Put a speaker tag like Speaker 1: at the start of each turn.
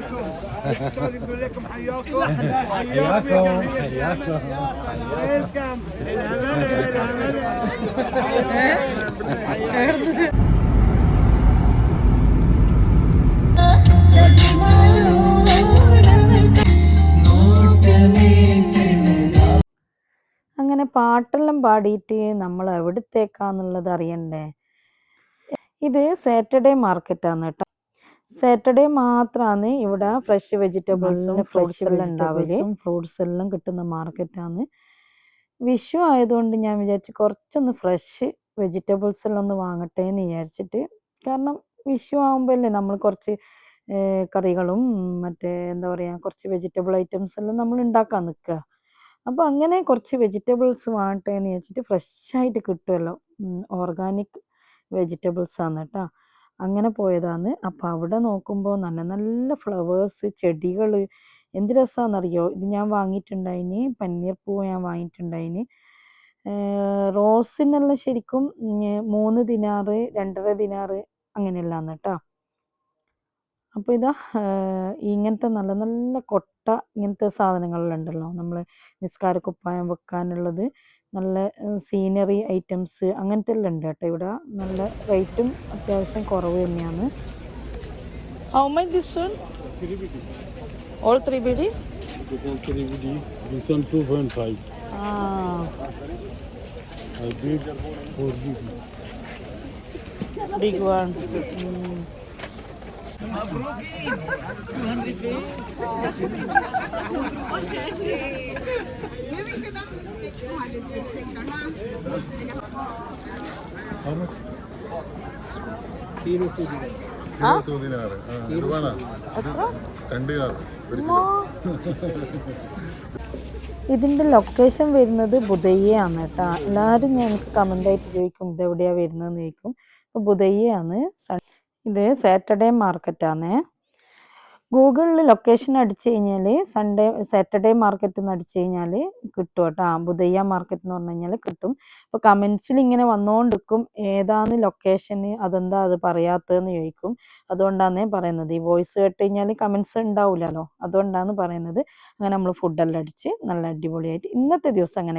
Speaker 1: الدكتور يقول لكم حياكم حياكم حياكم ويلكم
Speaker 2: അങ്ങനെ പാട്ടെല്ലാം പാടിയിട്ട് നമ്മൾ എവിടത്തേക്കാന്നുള്ളത് അറിയണ്ടേ. ഇത് സാറ്റർഡേ മാർക്കറ്റാണ് കേട്ടോ. സാറ്റർഡേ മാത്രമാണ് ഇവിടെ ഫ്രഷ് വെജിറ്റബിൾസും ഫ്രൂട്ട്സ് എല്ലാം ഉണ്ടാവല്. ഫ്രൂട്ട്സ് എല്ലാം കിട്ടുന്ന മാർക്കറ്റാണ്. വിഷു ആയതുകൊണ്ട് ഞാൻ വിചാരിച്ചു കുറച്ചൊന്ന് ഫ്രഷ് വെജിറ്റബിൾസ് എല്ലാം ഒന്ന് വാങ്ങട്ടെ എന്ന് വിചാരിച്ചിട്ട്. കാരണം വിഷു ആകുമ്പോൾ അല്ലേ നമ്മൾ കുറച്ച് കറികളും മറ്റേ എന്താ പറയുക കുറച്ച് വെജിറ്റബിൾ ഐറ്റംസ് എല്ലാം നമ്മൾ ഉണ്ടാക്കാൻ നിൽക്കുക. അപ്പോൾ അങ്ങനെ കുറച്ച് വെജിറ്റബിൾസ് വാങ്ങട്ടെ എന്ന് വിചാരിച്ചിട്ട് ഫ്രഷായിട്ട് കിട്ടുമല്ലോ, ഓർഗാനിക് വെജിറ്റബിൾസ് ആണ് കേട്ടോ. അങ്ങനെ പോയതാണ്. അപ്പോൾ അവിടെ നോക്കുമ്പോൾ നല്ല നല്ല ഫ്ലവേഴ്സ് ചെടികൾ എന്ത് രസമാണെന്നറിയോ. ഇത് ഞാൻ വാങ്ങിയിട്ടുണ്ടായിന്, പന്നീർ പൂവ് ഞാൻ വാങ്ങിയിട്ടുണ്ടായിന്. റോസിനെല്ലാം ശരിക്കും 3 ദിനാറ് 2.5 ദിനാറ് അങ്ങനെയല്ലാന്ന് കേട്ടോ. അപ്പോൾ ഇതാ ഇങ്ങനത്തെ നല്ല നല്ല കൊട്ട ഇങ്ങനത്തെ സാധനങ്ങളെല്ലാം ഉണ്ടല്ലോ, നമ്മൾ നിസ്കാരക്കുപ്പായം വെക്കാനുള്ളത്, നല്ല സീനറി ഐറ്റംസ് അങ്ങനത്തെ എല്ലാം ഉണ്ട് കേട്ടോ ഇവിടെ. നല്ല റേറ്റും അത്യാവശ്യം കുറവ് തന്നെയാണ്. How much this one? 3BD. All 3BD?
Speaker 1: This one 3BD. This one 2.5. I did 4BD.
Speaker 2: Big one.
Speaker 1: How much?
Speaker 3: Kilo 2 dinar.
Speaker 1: Kilo 2 dinar. Itu mana? 2 dinar.
Speaker 2: ഇതിൻ്റെ ലൊക്കേഷൻ വരുന്നത് ബുദയ്യയാണ് കേട്ടോ. എല്ലാവരും ഞങ്ങൾക്ക് കമൻ്റായിട്ട് ചോദിക്കും ഇതെവിടെയാണ് വരുന്നതെന്ന് ചോദിക്കും. അപ്പോൾ ബുദയ്യയാണ്. ഇത് സാറ്റർഡേ മാർക്കറ്റാണ്. ഗൂഗിളിൽ ലൊക്കേഷൻ അടിച്ചു കഴിഞ്ഞാൽ സാറ്റർഡേ മാർക്കറ്റ് എന്ന് അടിച്ചു കഴിഞ്ഞാൽ കിട്ടും കേട്ടോ. ബുദയ്യ മാർക്കറ്റ് എന്ന് പറഞ്ഞു കഴിഞ്ഞാൽ കിട്ടും. അപ്പോൾ കമൻസിൽ ഇങ്ങനെ വന്നുകൊണ്ടിരിക്കും ഏതാണ് ലൊക്കേഷൻ, അതെന്താ അത് പറയാത്തതെന്ന് ചോദിക്കും. അതുകൊണ്ടാണ് പറയുന്നത്. ഈ വോയിസ് കേട്ട് കഴിഞ്ഞാൽ കമൻസ് ഉണ്ടാവില്ലല്ലോ, അതുകൊണ്ടാണ് പറയുന്നത്. അങ്ങനെ നമ്മൾ ഫുഡെല്ലാം അടിച്ച് നല്ല അടിപൊളിയായിട്ട് ഇന്നത്തെ ദിവസം അങ്ങനെ